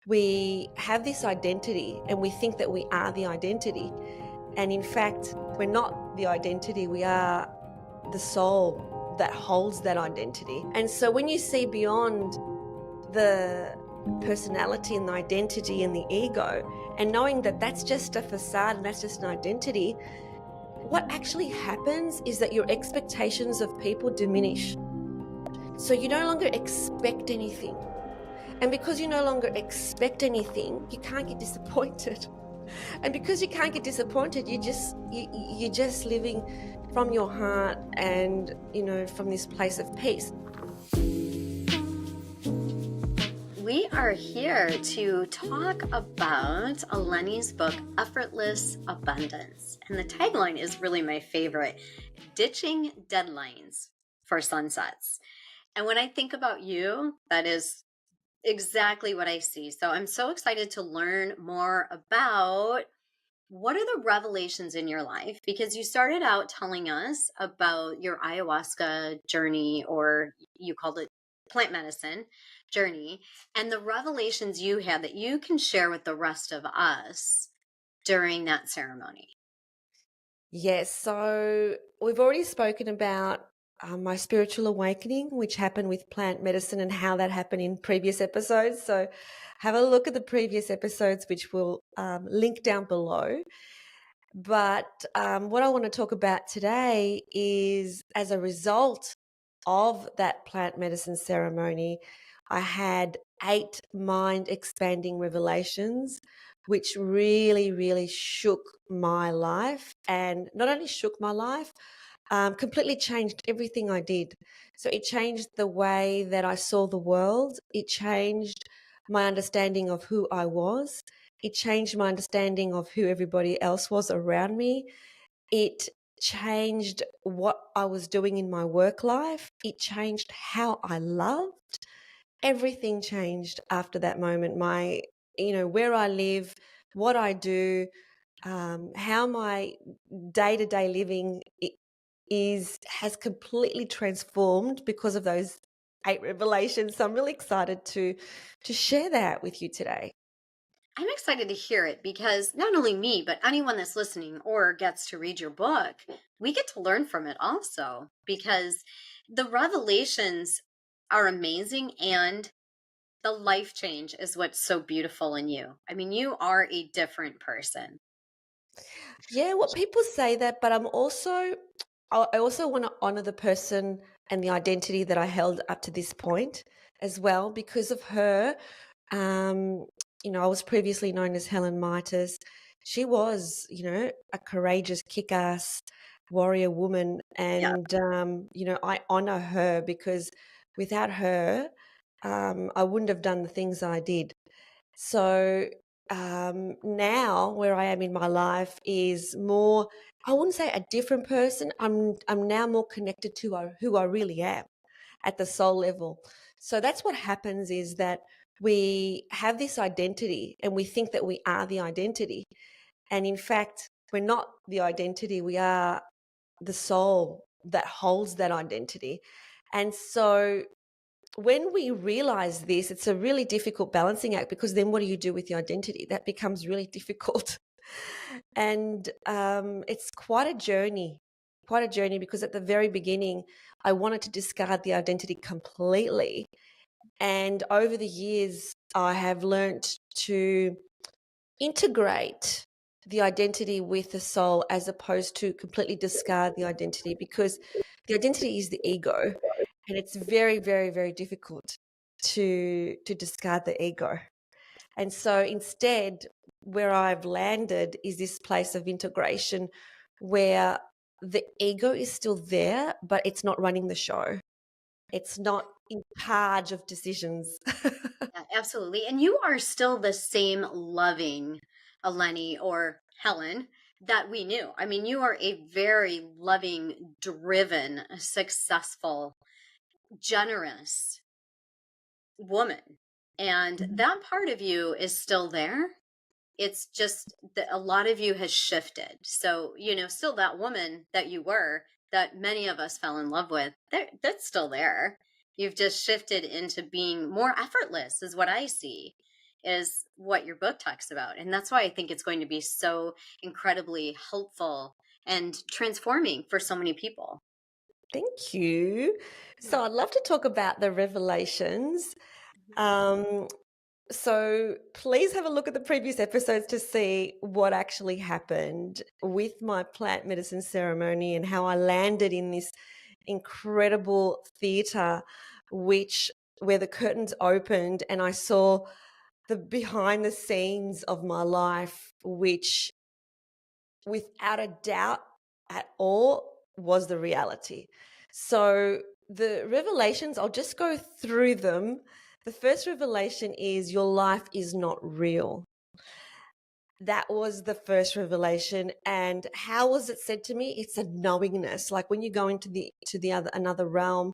we have this identity and we think that we are the identity. And in fact, we're not the identity, we are the soul that holds that identity. And so when you see beyond the personality and the identity and the ego, and knowing that that's just a facade and that's just an identity, what actually happens is that your expectations of people diminish. So you no longer expect anything. And because you no longer expect anything, you can't get disappointed. And because you can't get disappointed, you're just living from your heart and, from this place of peace. We are here to talk about Eleni's book, Effortless Abundance. And the tagline is really my favorite, Ditching Deadlines for Sunsets. And when I think about you, that is exactly what I see. So I'm so excited to learn more about what are the revelations in your life, because you started out telling us about your ayahuasca journey, or you called it plant medicine journey, and the revelations you had that you can share with the rest of us during that ceremony. Yes, so we've already spoken about my spiritual awakening, which happened with plant medicine and how that happened in previous episodes. So have a look at the previous episodes, which will link down below. But what I want to talk about today is, as a result of that plant medicine ceremony, I had 8 mind expanding revelations, which really, really shook my life. And not only shook my life, completely changed everything I did. So it changed the way that I saw the world. It changed my understanding of who I was. It changed my understanding of who everybody else was around me. It changed what I was doing in my work life. It changed how I loved. Everything changed after that moment. Where I live, what I do, how my day-to-day living has completely transformed because of those 8 revelations. So I'm really excited to share that with you today. I'm excited to hear it because not only me, but anyone that's listening or gets to read your book, we get to learn from it also, because the revelations are amazing and the life change is what's so beautiful in you. I mean, you are a different person. Yeah, well, people say that, but I also want to honor the person and the identity that I held up to this point as well. Because of her, I was previously known as Eleni Mitas. She was, a courageous, kick-ass warrior woman. Yeah. And, I honor her because without her, I wouldn't have done the things I did. So now where I am in my life is more, I wouldn't say a different person. I'm now more connected to who I really am at the soul level. So that's what happens, is that we have this identity and we think that we are the identity. And in fact, we're not the identity, we are the soul that holds that identity. And so when we realize this, it's a really difficult balancing act, because then what do you do with your identity? That becomes really difficult. And it's quite a journey, because at the very beginning, I wanted to discard the identity completely. And over the years, I have learnt to integrate the identity with the soul, as opposed to completely discard the identity, because the identity is the ego. And it's very, very, very difficult to discard the ego. And so instead, where I've landed is this place of integration, where the ego is still there, but it's not running the show. It's not in charge of decisions. Yeah, absolutely. And you are still the same loving Eleni, or Helen, that we knew. I mean, you are a very loving, driven, successful, generous woman. And that part of you is still there. It's just that a lot of you has shifted. So, still that woman that you were, that many of us fell in love with, that's still there. You've just shifted into being more effortless, is what I see. is what your book talks about. And that's why I think it's going to be so incredibly helpful and transforming for so many people. Thank you. Yeah. So I'd love to talk about the revelations. Um, so please have a look at the previous episodes to see what actually happened with my plant medicine ceremony and how I landed in this incredible theater, which where the curtains opened and I saw the behind the scenes of my life, which without a doubt at all was the reality. So the revelations, I'll just go through them. The first revelation is your life is not real. That was the first revelation. And how was it said to me? It's a knowingness. Like when you go into the other another realm,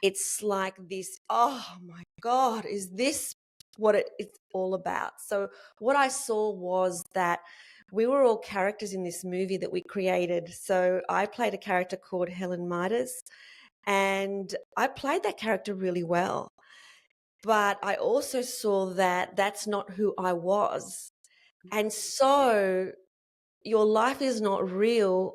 it's like this, oh my God, is this what it's all about? So what I saw was that we were all characters in this movie that we created. So I played a character called Eleni Mitas, and I played that character really well. But I also saw that that's not who I was. And so your life is not real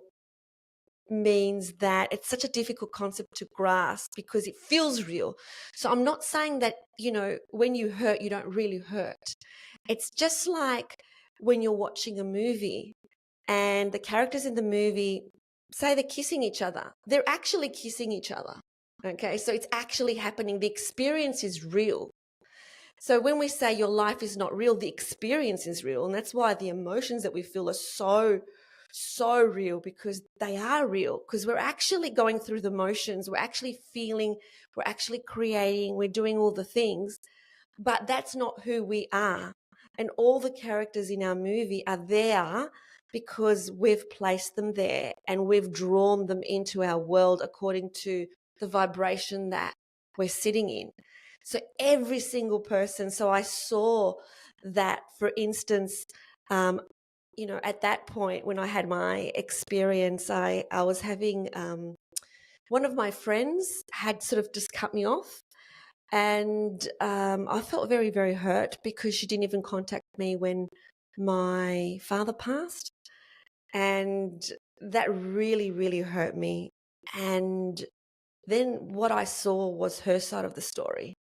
means that it's such a difficult concept to grasp because it feels real. So I'm not saying that, when you hurt, you don't really hurt. It's just like when you're watching a movie and the characters in the movie say they're kissing each other. They're actually kissing each other. Okay. So it's actually happening. The experience is real. So when we say your life is not real, the experience is real. And that's why the emotions that we feel are so real, because they are real, because we're actually going through the motions. We're actually feeling, we're actually creating, we're doing all the things, but that's not who we are. And all the characters in our movie are there because we've placed them there and we've drawn them into our world according to the vibration that we're sitting in. So every single person. So I saw that, for instance, at that point when I had my experience, I was having one of my friends had sort of just cut me off. And I felt very, very hurt because she didn't even contact me when my father passed. And that really, really hurt me. And then what I saw was her side of the story.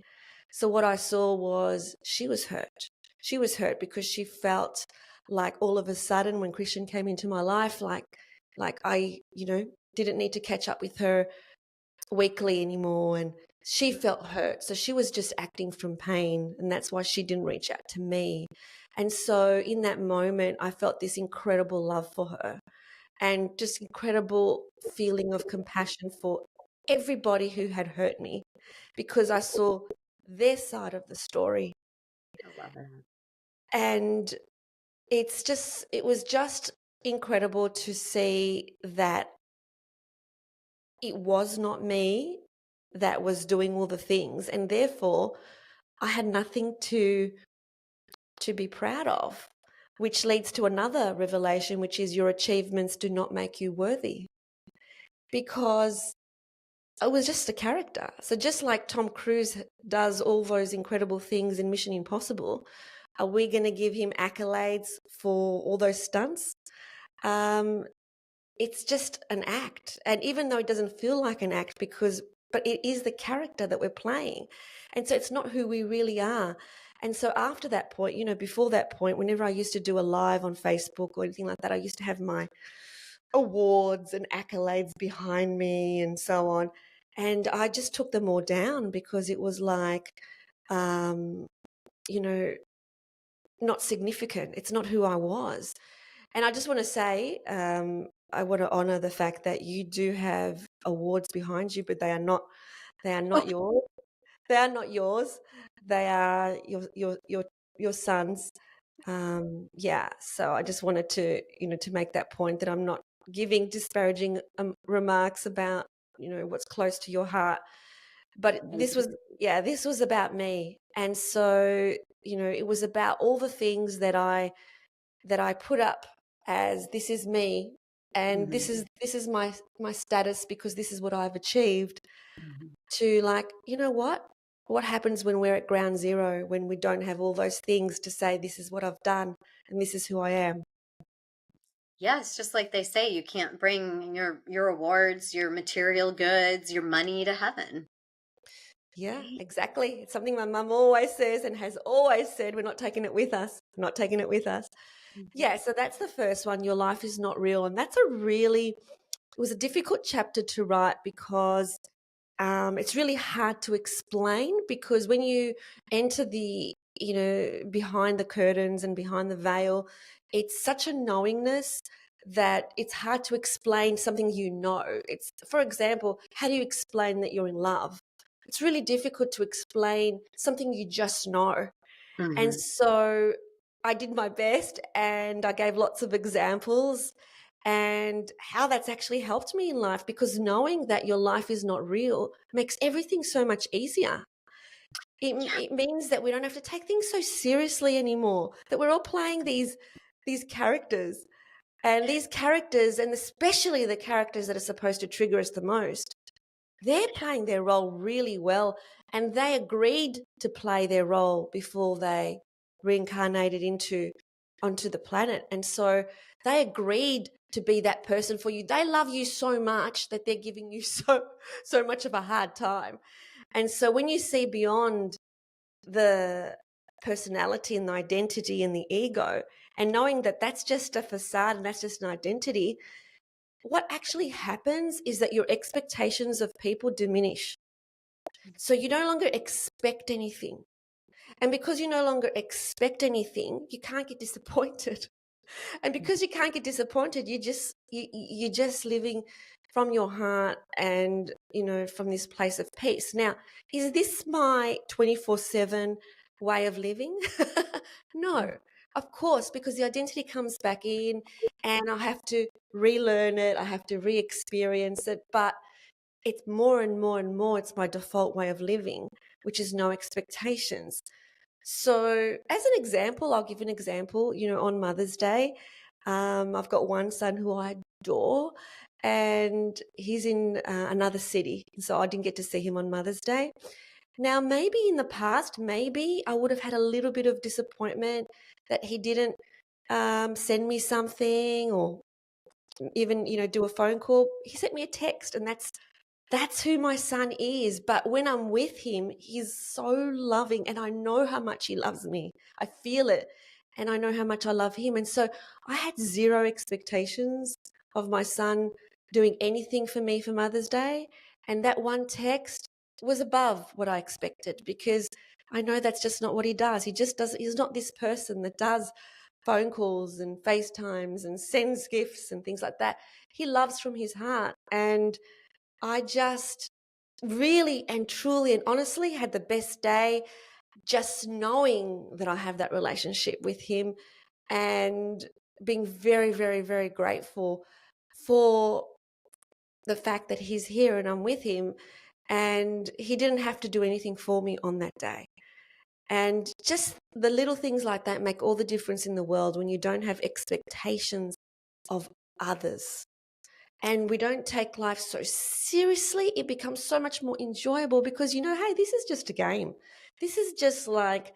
So what I saw was she was hurt. She was hurt because she felt like all of a sudden when Christian came into my life, like I, didn't need to catch up with her weekly anymore, and she felt hurt. So she was just acting from pain, and that's why she didn't reach out to me. And so in that moment, I felt this incredible love for her and just incredible feeling of compassion for everybody who had hurt me, because I saw their side of the story. I love it. And it was just incredible to see that it was not me that was doing all the things, and therefore I had nothing to be proud of, which leads to another revelation, which is your achievements do not make you worthy, because I was just a character. So just like Tom Cruise does all those incredible things in Mission Impossible, are we going to give him accolades for all those stunts? It's just an act. And even though it doesn't feel like an act, but it is the character that we're playing. And so it's not who we really are. And so after that point, before that point, whenever I used to do a live on Facebook or anything like that, I used to have my awards and accolades behind me and so on. And I just took them all down because it was like, um, you know, not significant. It's not who I was. And I just want to say, I want to honor the fact that you do have awards behind you, but they are not yours. They are not yours. They are your son's. Yeah. So I just wanted to, to make that point that I'm not giving disparaging remarks about, what's close to your heart. But Thank you. this was about me. And so, it was about all the things that I put up as this is me, and Mhm. this is my status because this is what I've achieved, Mhm. to like, you know what? What happens when we're at ground zero, when we don't have all those things to say, this is what I've done and this is who I am? Yeah, it's just like they say, you can't bring your awards, your material goods, your money to heaven. Yeah, Right? exactly. It's something my mum always says and has always said, we're not taking it with us. We're not taking it with us. Mhm. Yeah, so that's the first one. Your life is not real. And that's it was a difficult chapter to write because it's really hard to explain, because when you enter behind the curtains and behind the veil, it's such a knowingness that it's hard to explain something you know. It's, for example, how do you explain that you're in love? It's really difficult to explain something you just know. And Mhm. so I did my best and I gave lots of examples and how that's actually helped me in life, because knowing that your life is not real makes everything so much easier. It means that we don't have to take things so seriously anymore, that we're all playing these characters, and these characters, and especially the characters that are supposed to trigger us the most, they're playing their role really well, and they agreed to play their role before they reincarnated onto the planet. And so they agreed to be that person for you. They love you so much that they're giving you so much of a hard time. And so when you see beyond the personality and the identity and the ego, and knowing that that's just a facade and that's just an identity, what actually happens is that your expectations of people diminish. So you no longer expect anything. And because you no longer expect anything, you can't get disappointed. And because you can't get disappointed, you're just living from your heart and, from this place of peace. Now, is this my 24/7 way of living? No. Of course, because the identity comes back in and I have to relearn it, I have to re-experience it, but it's more and more and more, it's my default way of living, which is no expectations. So, as an example, I'll give an example. On Mother's Day, I've got one son who I adore, and he's in another city. So, I didn't get to see him on Mother's Day. Now, maybe in the past, maybe I would have had a little bit of disappointment that he didn't send me something, or even, do a phone call. He sent me a text, and that's who my son is. But when I'm with him, he's so loving, and I know how much he loves me. I feel it, and I know how much I love him. And so I had zero expectations of my son doing anything for me for Mother's Day. And that one text was above what I expected, because I know that's just not what he does. He's not this person that does phone calls and FaceTimes and sends gifts and things like that. He loves from his heart. And I just really and truly and honestly had the best day, just knowing that I have that relationship with him, and being very, very, very grateful for the fact that he's here and I'm with him, and he didn't have to do anything for me on that day. And just the little things like that make all the difference in the world when you don't have expectations of others. And we don't take life so seriously, it becomes so much more enjoyable, because hey, this is just a game. This is just like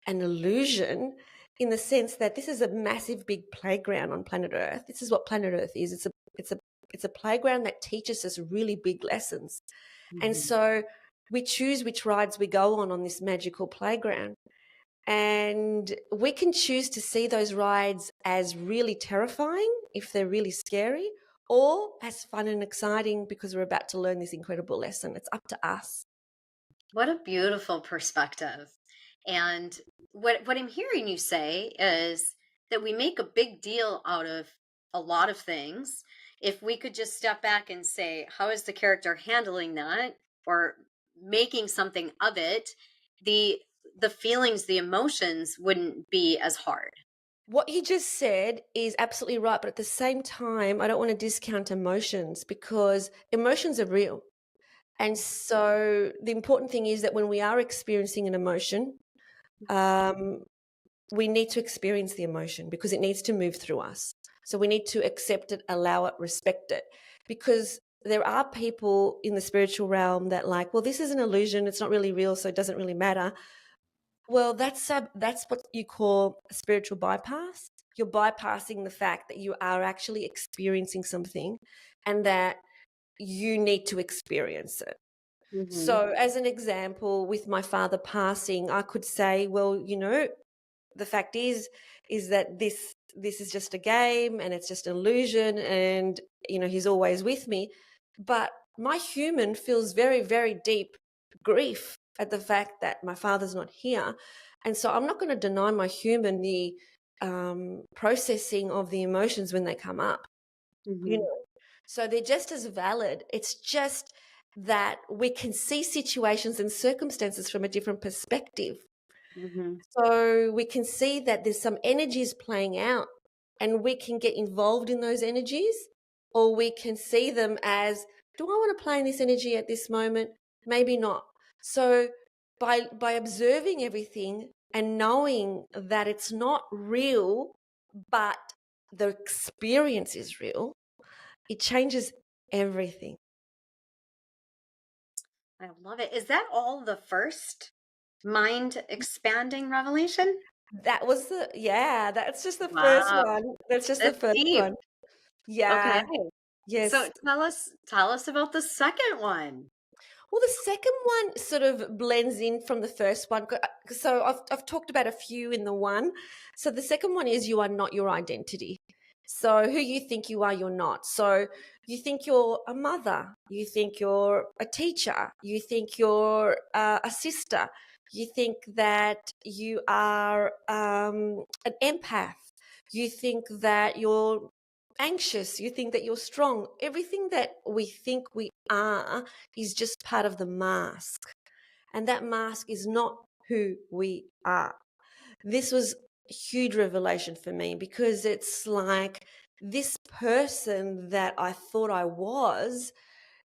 an illusion, in the sense that this is a massive big playground on planet Earth. This is what planet Earth is. It's a playground that teaches us really big lessons. And Mhm. so we choose which rides we go on this magical playground. And we can choose to see those rides as really terrifying if they're really scary, or as fun and exciting because we're about to learn this incredible lesson. It's up to us. What a beautiful perspective. And what I'm hearing you say is that we make a big deal out of a lot of things. If we could just step back and say, how is the character handling that, or making something of it, the the feelings, the emotions wouldn't be as hard. What you just said is absolutely right. But at the same time, I don't want to discount emotions, because emotions are real. And so the important thing is that when we are experiencing an emotion, um, we need to experience the emotion, because it needs to move through us. So we need to accept it, allow it, respect it, because there are people in the spiritual realm that like, well, this is an illusion. It's not really real, so it doesn't really matter. Well, that's what you call a spiritual bypass. You're bypassing the fact that you are actually experiencing something and that you need to experience it. Mm-hmm. So, as an example, with my father passing, I could say, well, the fact is that this is just a game and it's just an illusion, and he's always with me. But my human feels very, very deep grief at the fact that my father's not here, and so I'm not going to deny my human the processing of the emotions when they come up. you Mm-hmm. know so they're just as valid. It's just that we can see situations and circumstances from a different perspective. Mm-hmm. So we can see that there's some energies playing out, and we can get involved in those energies, or we can see them as, do I want to play in this energy at this moment? Maybe not. So by observing everything and knowing that it's not real, but the experience is real, it changes everything. I love it. Is that all the first mind expanding revelation? That's just the first Wow, one. That's just the that's first deep. one. Okay. Yeah. So Yes. tell us about the second one. Well, the second one sort of blends in from the first one. So I've talked about a few in the one. So the second one is, you are not your identity. So who you think you are, you're not. So you think you're a mother, you think you're a teacher, you think you're a sister, you think that you are an empath, you think that you're anxious, you think that you're strong. Everything that we think we are is just part of the mask. And that mask is not who we are. This was a huge revelation for me, because it's like, this person that I thought I was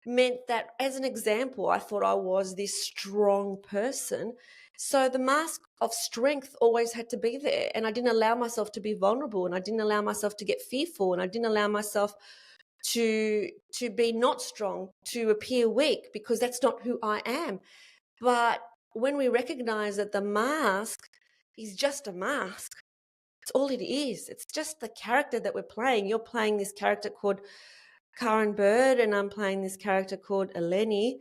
meant that, as an example, I thought I was this strong person. So the mask of strength always had to be there. And I didn't allow myself to be vulnerable, and I didn't allow myself to get fearful, and I didn't allow myself to be not strong, to appear weak, because that's not who I am. But when we recognize that the mask is just a mask, it's all it is. It's just the character that we're playing. You're playing this character called Karen Bird, and I'm playing this character called Eleni.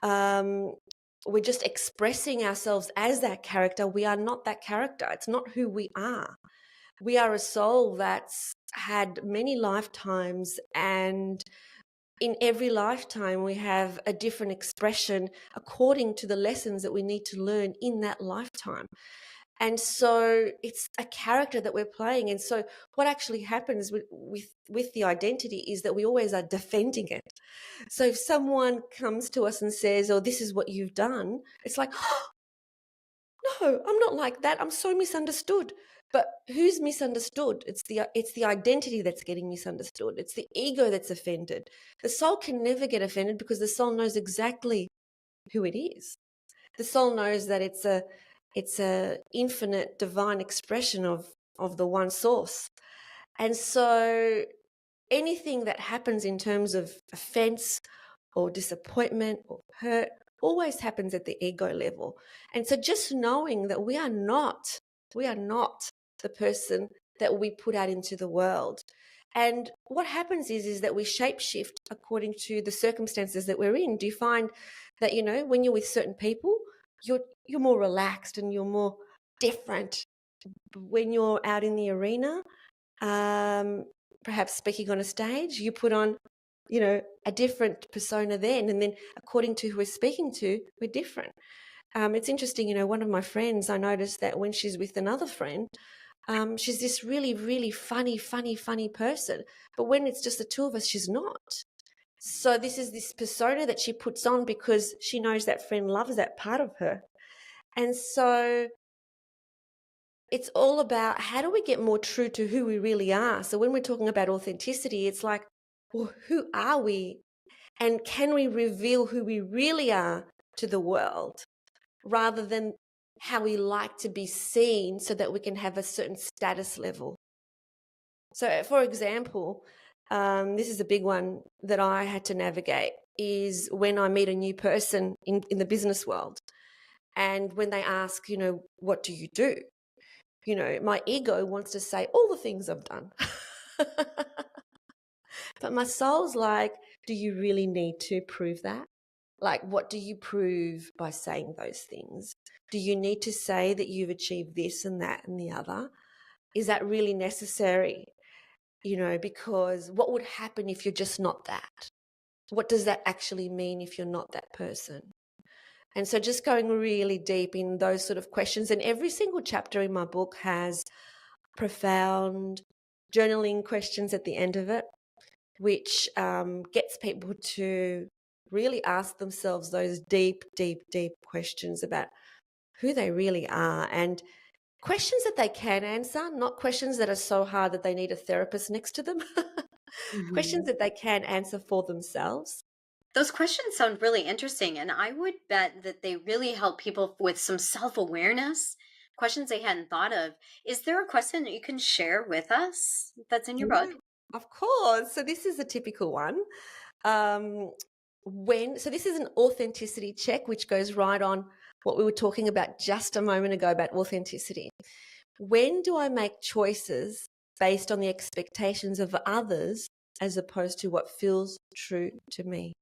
We're just expressing ourselves as that character. We are not that character. It's not who we are. We are a soul that's had many lifetimes, and in every lifetime we have a different expression according to the lessons that we need to learn in that lifetime. And so it's a character that we're playing. And so what actually happens with the identity is that we always are defending it. So if someone comes to us and says, oh, this is what you've done, it's like, oh, no, I'm not like that. I'm so misunderstood. But who's misunderstood? It's the identity that's getting misunderstood. It's the ego that's offended. The soul can never get offended, because the soul knows exactly who it is. The soul knows that it's a infinite divine expression of the one source. And so anything that happens in terms of offense or disappointment or hurt always happens at the ego level. And so just knowing that we are not the person that we put out into the world. And what happens is that we shapeshift according to the circumstances that we're in. Do you find that, when you're with certain people, you're more relaxed and you're more different? When you're out in the arena, perhaps speaking on a stage, you put on, a different persona then, and then according to who we're speaking to, we're different. It's interesting, one of my friends, I noticed that when she's with another friend, she's this really, really funny person. But when it's just the two of us, she's not. So this is this persona that she puts on because she knows that friend loves that part of her. And so it's all about, how do we get more true to who we really are? So when we're talking about authenticity, it's like, well, who are we? And can we reveal who we really are to the world, rather than how we like to be seen, so that we can have a certain status level? So, for example, this is a big one that I had to navigate, is when I meet a new person in the business world. And when they ask, what do you do? My ego wants to say all the things I've done. But my soul's like, do you really need to prove that? Like, what do you prove by saying those things? Do you need to say that you've achieved this and that and the other? Is that really necessary? Because what would happen if you're just not that? What does that actually mean if you're not that person? And so just going really deep in those sort of questions. And every single chapter in my book has profound journaling questions at the end of it, which gets people to really ask themselves those deep, deep, deep questions about who they really are, and questions that they can answer, not questions that are so hard that they need a therapist next to them. Questions Mhm. that they can answer for themselves. Those questions sound really interesting, and I would bet that they really help people with some self awareness, questions they hadn't thought of. Is there a question that you can share with us that's in your Yeah, book? of course. So this is a typical one. Um, so this is an authenticity check, which goes right on what we were talking about just a moment ago about authenticity. When do I make choices based on the expectations of others as opposed to what feels true to me?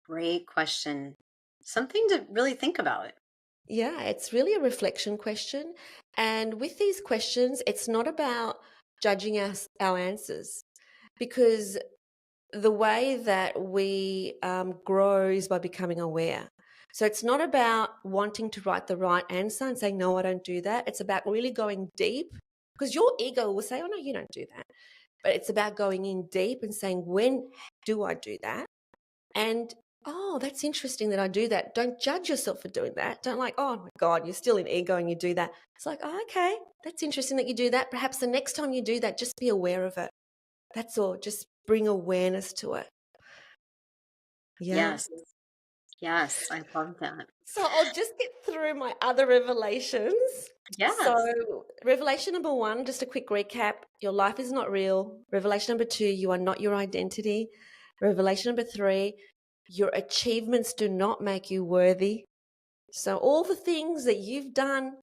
Great question. Something to really think about. Yeah, it's really a reflection question. And with these questions, it's not about judging our answers, because the way that we grow is by becoming aware. So it's not about wanting to write the right answer and saying, no, I don't do that. It's about really going deep, because your ego will say, oh, no, you don't do that. But it's about going in deep and saying, when do I do that? And, oh, that's interesting that I do that. Don't judge yourself for doing that. Don't like, oh my God, you're still in ego and you do that. It's like, oh, okay, that's interesting that you do that. Perhaps the next time you do that, just be aware of it. That's all. Just bring awareness to it. Yeah. Yes. Yes. I love that. So I'll just get through my other revelations. So, Yes. revelation number one, just a quick recap: your life is not real. Revelation number two, you are not your identity. Revelation number three, your achievements do not make you worthy. So, all the things that you've done,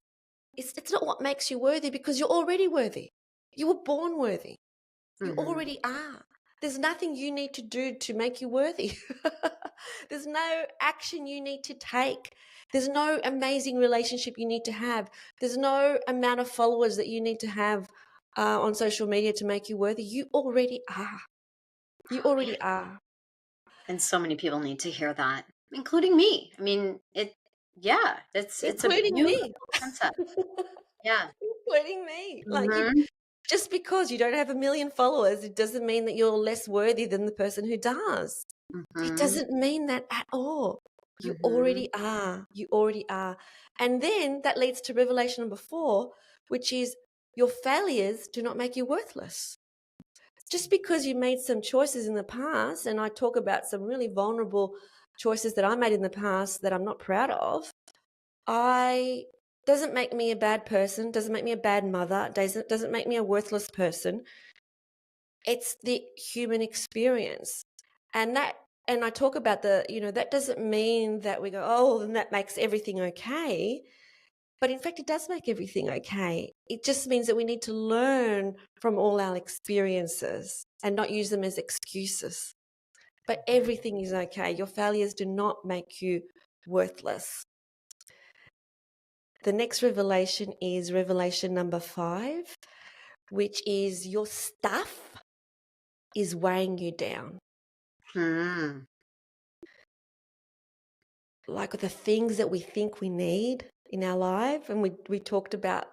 it's not what makes you worthy, because you're already worthy. You were born worthy. You Hmm. already are. There's nothing you need to do to make you worthy. There's no action you need to take. There's no amazing relationship you need to have. There's no amount of followers that you need to have on social media to make you worthy. You already are. You Man. already are, And so many people need to hear that, including me. I mean, yeah, it's a including beautiful me. concept. Yeah. Including me. Like, Hmm. just because you don't have a million followers, it doesn't mean that you're less worthy than the person who does. It Hmm. doesn't mean that at all. You Hmm. already are. You already are. And then that leads to revelation number four, which is your failures do not make you worthless. Just because you made some choices in the past, and I talk about some really vulnerable choices that I made in the past that I'm not proud of, I doesn't make me a bad person, doesn't make me a bad mother, doesn't make me a worthless person. It's the human experience. And I talk about that doesn't mean that we go, oh, then that makes everything okay. But in fact, it does make everything okay. It just means that we need to learn from all our experiences and not use them as excuses. But everything is okay. Your failures do not make you worthless. The next revelation is revelation number 5, which is your stuff is weighing you down. Hmm. Like the things that we think we need in our life. And we talked about,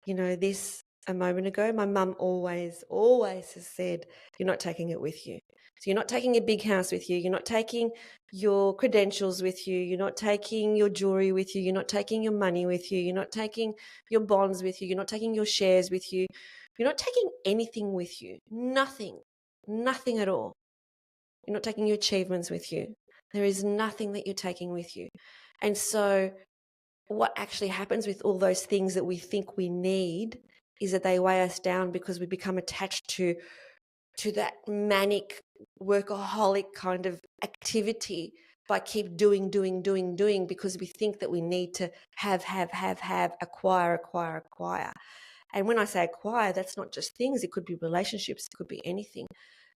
this a moment ago. My mum always has said, you're not taking it with you. So you're not taking a big house with you. You're not taking your credentials with you. You're not taking your jewelry with you. You're not taking your money with you. You're not taking your bonds with you. You're not taking your shares with you. You're not taking anything with you. Nothing at all. You're not taking your achievements with you. There is nothing that you're taking with you. And so what actually happens with all those things that we think we need is that they weigh us down because we become attached to that manic workaholic kind of activity by keep doing because we think that we need to have, acquire. And when I say acquire, that's not just things. It could be relationships. It could be anything.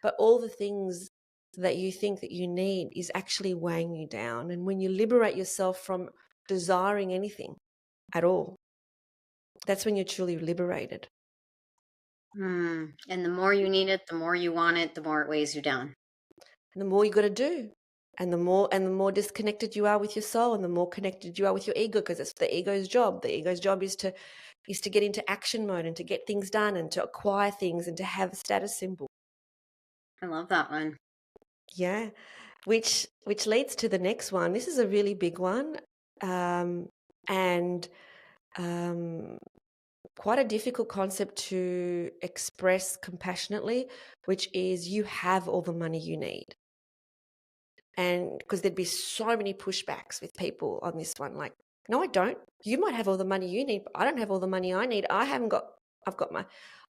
But all the things that you think that you need is actually weighing you down. And when you liberate yourself from desiring anything at all, that's when you're truly liberated. And the more you need it, the more you want it, the more it weighs you down. And the more you got to do. And the more disconnected you are with your soul, and the more connected you are with your ego, because it's the ego's job. The ego's job is to get into action mode and to get things done and to acquire things and to have a status symbol. I love that one. Yeah, which leads to the next one. This is a really big one, and quite a difficult concept to express compassionately, which is you have all the money you need. And because there'd be so many pushbacks with people on this one, like, no, I don't. You might have all the money you need, but I don't have all the money I need. I've got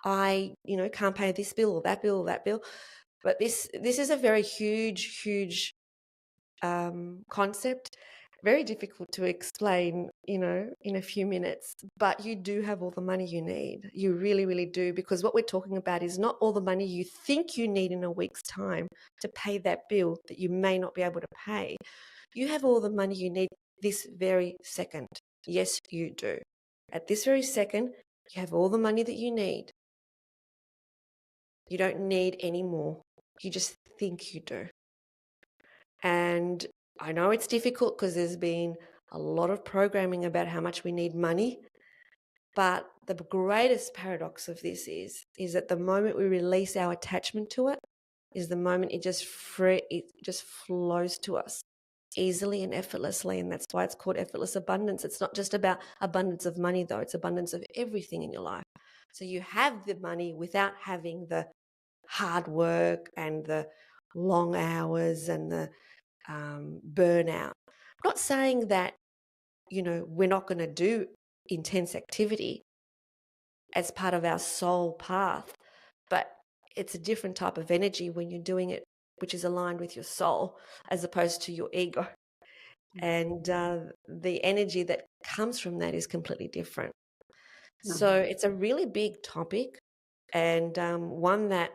I can't pay this bill or that bill or that bill. But this is a very huge concept, very difficult to explain, in a few minutes. But you do have all the money you need. You really, really do, because what we're talking about is not all the money you think you need in a week's time to pay that bill that you may not be able to pay. You have all the money you need this very second. Yes, you do. At this very second, you have all the money that you need. You don't need any more. You just think you do. And I know it's difficult because there's been a lot of programming about how much we need money. But the greatest paradox of this is that the moment we release our attachment to it is the moment it just flows to us easily and effortlessly. And that's why it's called effortless abundance. It's not just about abundance of money, though. It's abundance of everything in your life. So you have the money without having the hard work and the long hours and the burnout. I'm not saying that, we're not going to do intense activity as part of our soul path, but it's a different type of energy when you're doing it, which is aligned with your soul as opposed to your ego. And the energy that comes from that is completely different. So it's a really big topic, and one that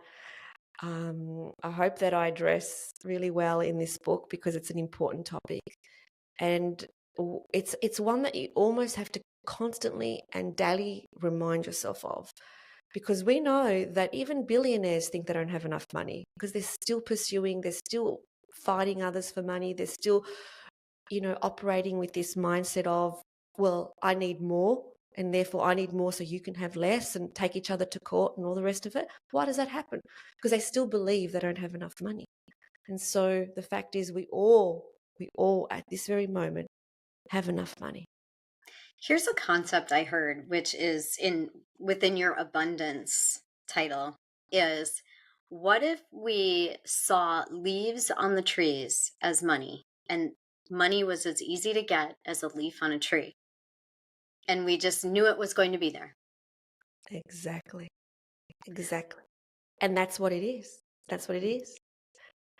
I hope that I address really well in this book, because it's an important topic. And it's one that you almost have to constantly and daily remind yourself of, because we know that even billionaires think they don't have enough money because they're still fighting others for money. They're still, operating with this mindset of, well, I need more and therefore I need more so you can have less, and take each other to court and all the rest of it. Why does that happen? Because they still believe they don't have enough money. And so the fact is we all at this very moment have enough money. Here's a concept I heard, which is within your abundance title, is what if we saw leaves on the trees as money, and money was as easy to get as a leaf on a tree, and we just knew it was going to be there? Exactly. And that's what it is.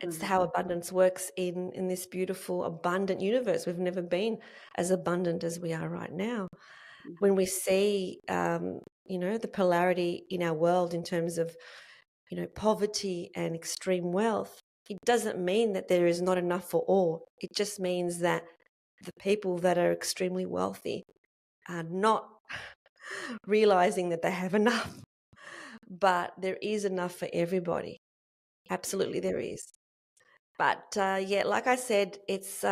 It's how abundance works in this beautiful, abundant universe. We've never been as abundant as we are right now. When we see, the polarity in our world in terms of, poverty and extreme wealth, it doesn't mean that there is not enough for all. It just means that the people that are extremely wealthy are not realizing that they have enough. But there is enough for everybody. Absolutely, there is. But like I said, it's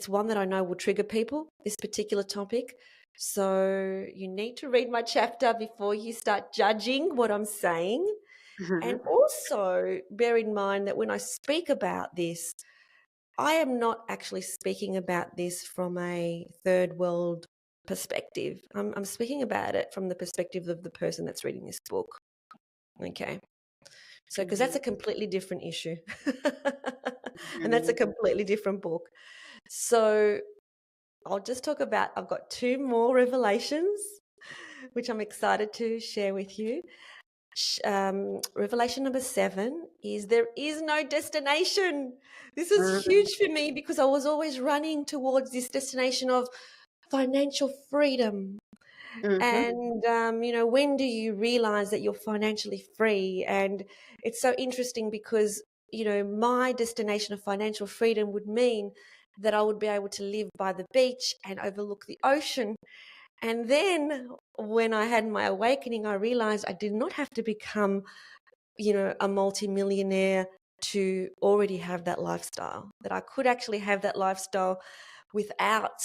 one that I know will trigger people, this particular topic. So you need to read my chapter before you start judging what I'm saying. And also bear in mind that when I speak about this, I am not actually speaking about this from a third world perspective. I'm speaking about it from the perspective of the person that's reading this book. Okay. So, because that's a completely different issue. And that's a completely different book. So I'll just talk about, I've got two more revelations which I'm excited to share with you. Revelation number 7 is there is no destination. This is Mhm. huge for me because I was always running towards this destination of financial freedom. Mhm. And, when do you realize that you're financially free? And it's so interesting because, my destination of financial freedom would mean that I would be able to live by the beach and overlook the ocean. And then when I had my awakening, I realized I did not have to become, a multimillionaire to already have that lifestyle, that I could actually have that lifestyle without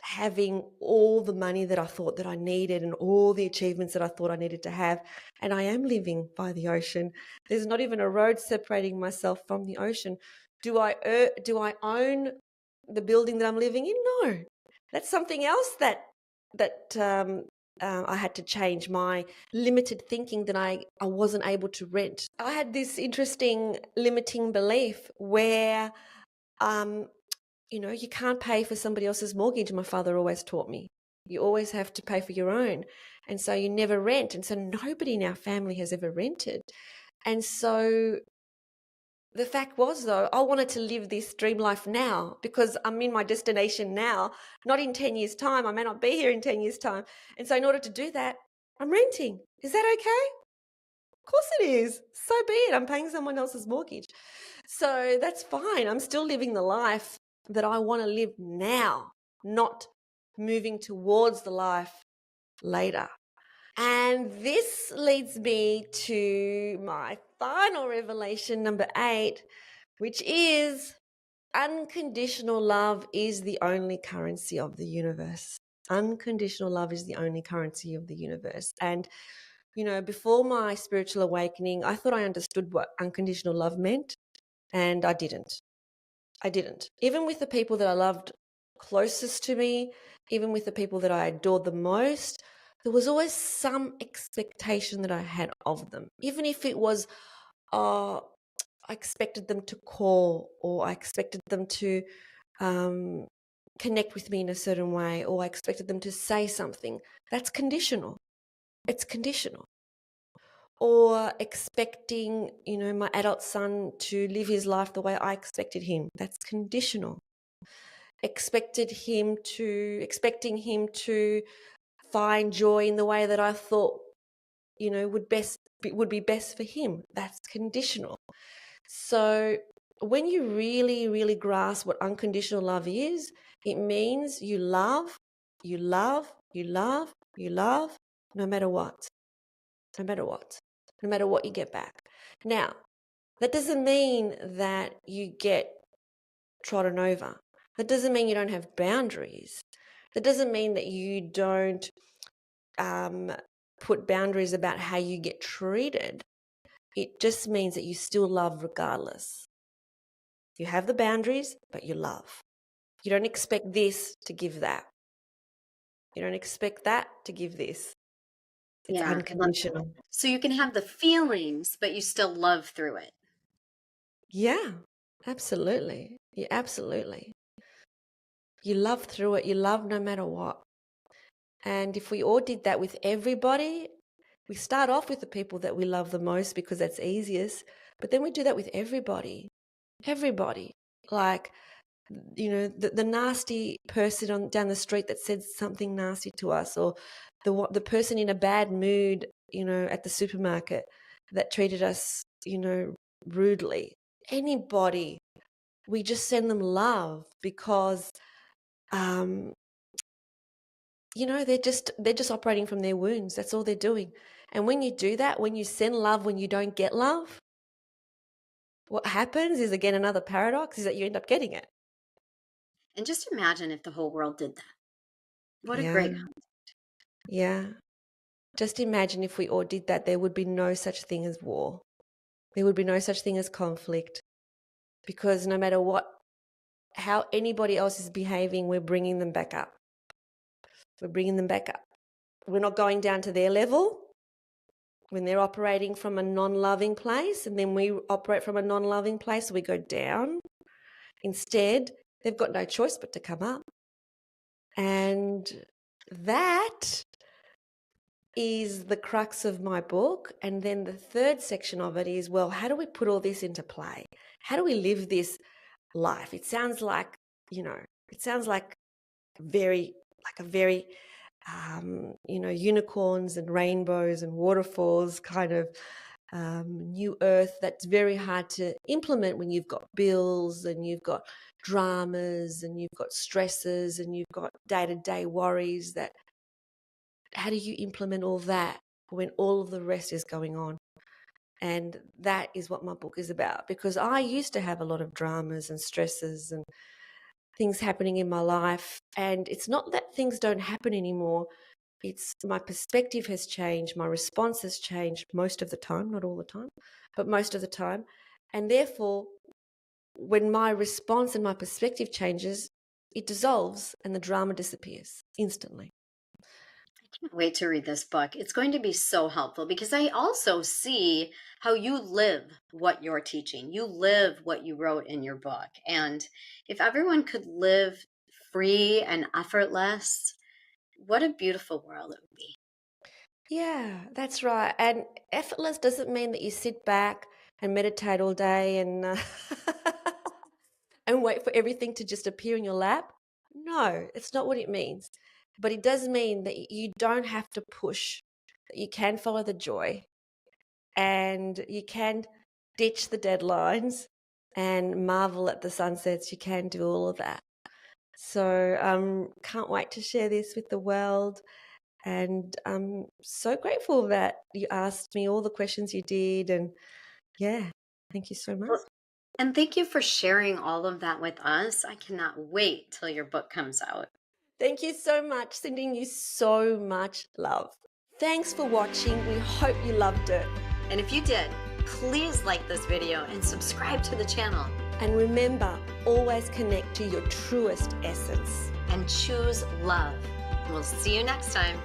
having all the money that I thought that I needed and all the achievements that I thought I needed to have. And I am living by the ocean. There's not even a road separating myself from the ocean. Do I own the building that I'm living in? No. That's something else that I had to change my limited thinking that I wasn't able to rent. I had this interesting limiting belief where um, you can't pay for somebody else's mortgage. My father always taught me. You always have to pay for your own. And so you never rent. And so nobody in our family has ever rented. And so the fact was, though, I wanted to live this dream life now because I'm in my destination now, not in 10 years' time. I may not be here in 10 years' time. And so in order to do that, I'm renting. Is that okay? Of course it is. So be it. I'm paying someone else's mortgage. So that's fine. I'm still living the life that I want to live now, not moving towards the life later. And this leads me to my final revelation, number 8, which is unconditional love is the only currency of the universe. Unconditional love is the only currency of the universe. And before my spiritual awakening, I thought I understood what unconditional love meant, and I didn't. Even with the people that I loved closest to me, even with the people that I adored the most, there was always some expectation that I had of them. Even if it was, I expected them to call, or I expected them to connect with me in a certain way, or I expected them to say something. That's conditional. It's conditional. Or expecting, my adult son to live his life the way I expected him. That's conditional. Expecting him to find joy in the way that I thought, would be best for him. That's conditional. So when you really, really grasp what unconditional love is, it means you love, you love, you love, you love, no matter what. No matter what. No matter what you get back. Now, that doesn't mean that you get trodden over. That doesn't mean you don't have boundaries. That doesn't mean that you don't put boundaries about how you get treated. It just means that you still love regardless. You have the boundaries, but you love. You don't expect this to give that. You don't expect that to give this. It's Yeah, I love that. unconditional. So you can have the feelings, but you still love through it. Yeah, absolutely. Yeah, absolutely. You love through it. You love no matter what. And if we all did that with everybody, we start off with the people that we love the most because that's easiest. But then we do that with everybody. Everybody. Like, the nasty person down the street that said something nasty to us, or the person in a bad mood, at the supermarket that treated us, rudely. Anybody, we just send them love because they're just operating from their wounds. That's all they're doing. And when you do that, when you send love when you don't get love, what happens is, again, another paradox, is that you end up getting it. And just imagine if the whole world did that. What a Yeah. great. Yeah. Just imagine if we all did that, there would be no such thing as war. There would be no such thing as conflict, because no matter how anybody else is behaving, we're bringing them back up. We're bringing them back up. We're not going down to their level when they're operating from a non-loving place, and then we operate from a non-loving place, we go down. Instead, they've got no choice but to come up. And that is the crux of my book. And then the third section of it is, well, how do we put all this into play? How do we live this life? It sounds like, it sounds like a very, unicorns and rainbows and waterfalls kind of new earth that's very hard to implement when you've got bills and you've got dramas and you've got stresses and you've got day-to-day worries. That how do you implement all that when all of the rest is going on? And that is what my book is about, because I used to have a lot of dramas and stresses and things happening in my life. And it's not that things don't happen anymore. It's my perspective has changed. My response has changed most of the time, not all the time, but most of the time. And therefore, when my response and my perspective changes, it dissolves and the drama disappears instantly. Can't wait to read this book. It's going to be so helpful because I also see how you live what you're teaching. You live what you wrote in your book. And if everyone could live free and effortless, what a beautiful world it would be. Yeah, that's right. And effortless doesn't mean that you sit back and meditate all day and and wait for everything to just appear in your lap. No, it's not what it means. But it does mean that you don't have to push, that you can follow the joy and you can ditch the deadlines and marvel at the sunsets. You can do all of that. So can't wait to share this with the world. And I'm so grateful that you asked me all the questions you did. And yeah, thank you so much. Well, and thank you for sharing all of that with us. I cannot wait till your book comes out. Thank you so much. Sending you so much love. Thanks for watching. We hope you loved it. And if you did, please like this video and subscribe to the channel. And remember, always connect to your truest essence. And choose love. We'll see you next time.